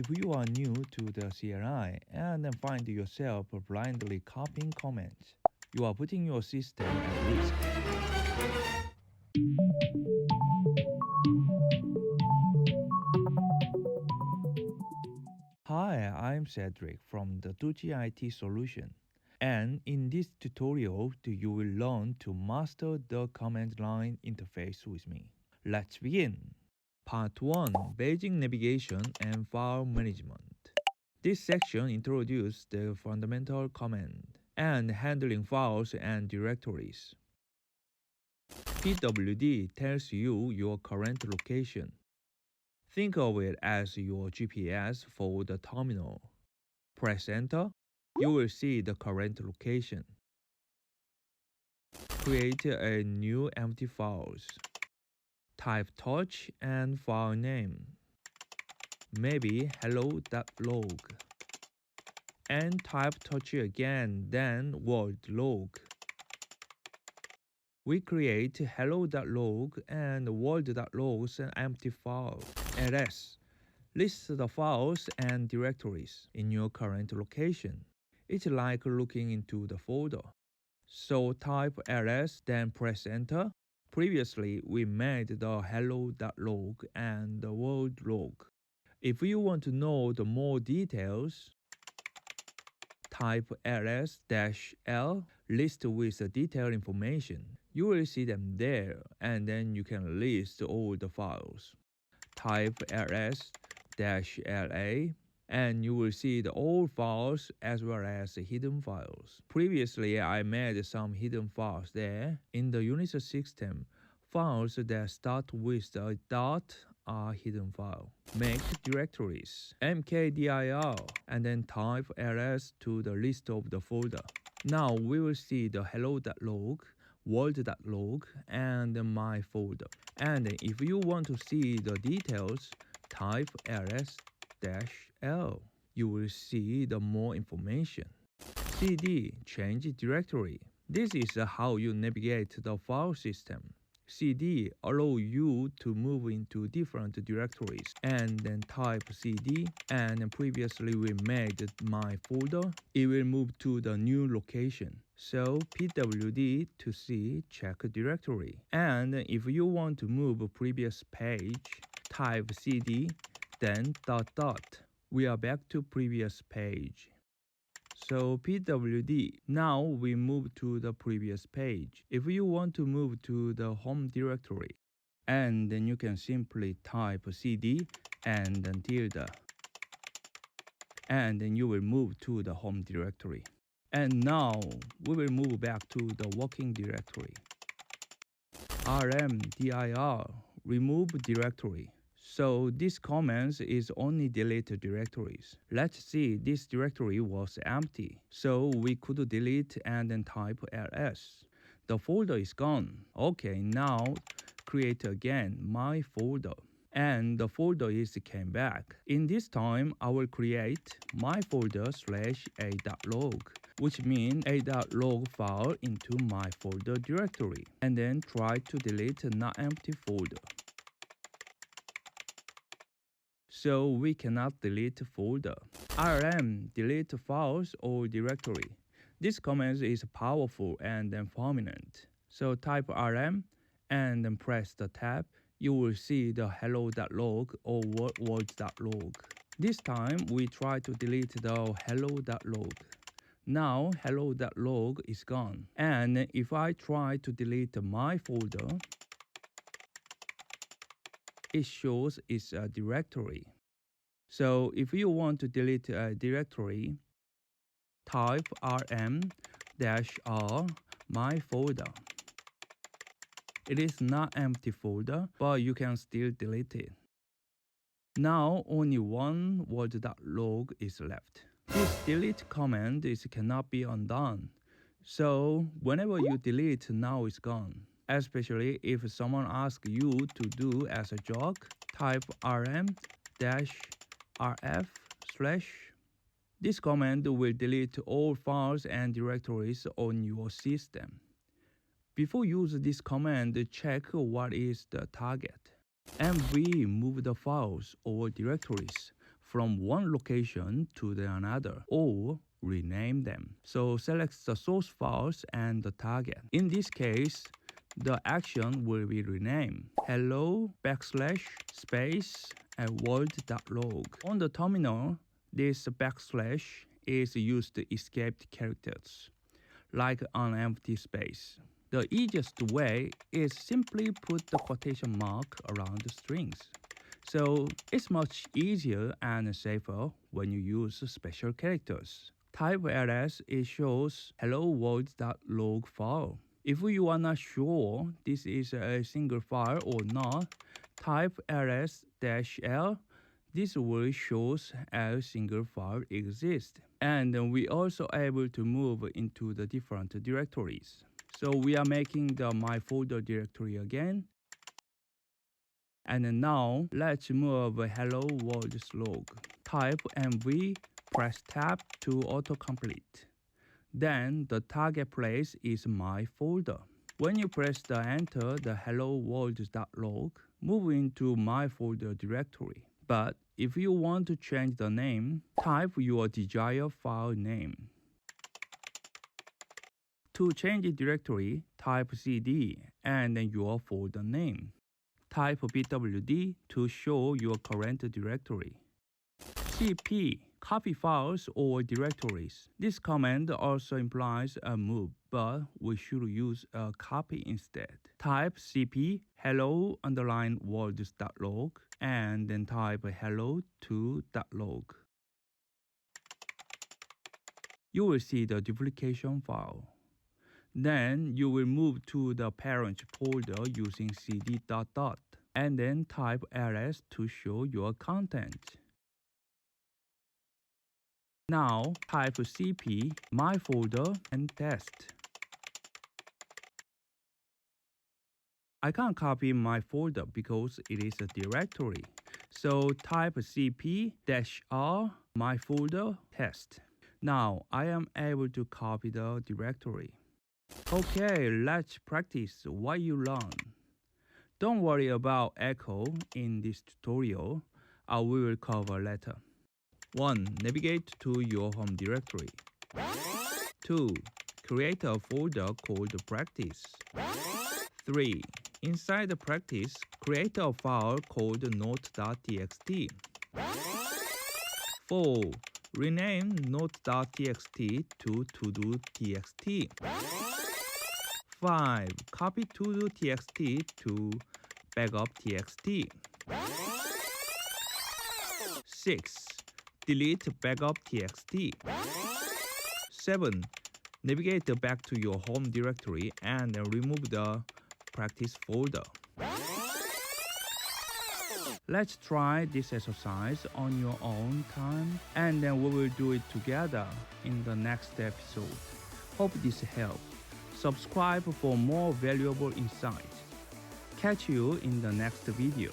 If you are new to the CLI and then find yourself blindly copying commands, you are putting your system at risk. Hi, I'm Cedric from the Tuzzi IT solution. And in this tutorial, you will learn to master the command line interface with me. Let's begin. Part 1. Basic navigation and file management. This section introduces the fundamental command and handling files and directories. PWD tells you your current location. Think of it as your GPS for the terminal. Press enter, you will see the current location. Create a new empty files. Type touch and file name. Maybe hello.log. And type touch again, then word log. We create hello.log and world.log an empty file. ls lists the files and directories in your current location. It's like looking into the folder. So type ls, then press enter. Previously, we made the hello.log and the world log. If you want to know the more details, type ls-l list with the detailed information. You will see them there, and then you can list all the files. Type ls-la and you will see the old files as well as the hidden files. Previously, I made some hidden files there. In the Unix system, files that start with the dot are hidden file. Make directories, mkdir, and then type ls to the list of the folder. Now we will see the hello.log, world.log, and my folder. And if you want to see the details, type ls-l. You will see the more information. cd, change directory. This is how you navigate the file system. cd allows you to move into different directories, and then type cd, and previously we made my folder. It will move to the new location. So pwd to see check directory. And if you want to move a previous page, type cd, then ... We are back to previous page. So pwd, now we move to the previous page. If you want to move to the home directory, and then you can simply type cd and then tilde. And then you will move to the home directory. And now we will move back to the working directory. rmdir, remove directory. So this command is only delete directories. Let's see, this directory was empty. So we could delete and then type ls. The folder is gone. Okay, now create again my folder. And the folder came back. In this time, I will create my folder /a.log, which means a.log file into my folder directory. And then try to delete not empty folder. So we cannot delete folder. rm, delete files or directory. This command is powerful and then permanent. So type rm and then press the tab. You will see the hello.log or world.log. This time we try to delete the hello.log. Now hello.log is gone. And if I try to delete my folder, it shows it's a directory. So if you want to delete a directory, type rm-r my folder. It is not empty folder, but you can still delete it. Now only one world.log is left. This delete command cannot be undone. So whenever you delete, now it's gone. Especially if someone asks you to do as a joke, type rm-rf/. This command will delete all files and directories on your system. Before using this command, check what is the target. mv move the files or directories from one location to the another or rename them. So select the source files and the target. In this case, the action will be renamed hello \space and world.log. On the terminal, this backslash is used to escape characters, like an empty space. The easiest way is simply put the quotation mark around the strings. So it's much easier and safer when you use special characters. Type ls it shows hello world.log file. If you are not sure this is a single file or not, type ls-l. This will show a single file exists. And we also able to move into the different directories. So we are making the my folder directory again. And now let's move hello world.log. Type mv, press tab to autocomplete. Then the target place is my folder. When you press the enter the hello world.log, move into my folder directory. But if you want to change the name, type your desired file name. To change the directory, type cd and then your folder name. Type bwd to show your current directory. cp, copy files or directories. This command also implies a move, but we should use a copy instead. Type cp hello_world.log and then type hello2.log. You will see the duplication file. Then you will move to the parent folder using cd ... and then type ls to show your content. Now type cp my folder and test. I can't copy my folder because it is a directory. So type cp-r my folder test. Now I am able to copy the directory. Okay, let's practice what you learn. Don't worry about echo in this tutorial. I will cover later. 1. Navigate to your home directory. 2. Create a folder called practice. 3. Inside the practice, create a file called note.txt. 4. Rename note.txt to todo.txt. 5. Copy todo.txt to backup.txt. 6. Delete backup.txt. 7. Navigate back to your home directory and remove the practice folder. Let's try this exercise on your own time, and then we will do it together in the next episode. Hope this helped. Subscribe for more valuable insights. Catch you in the next video.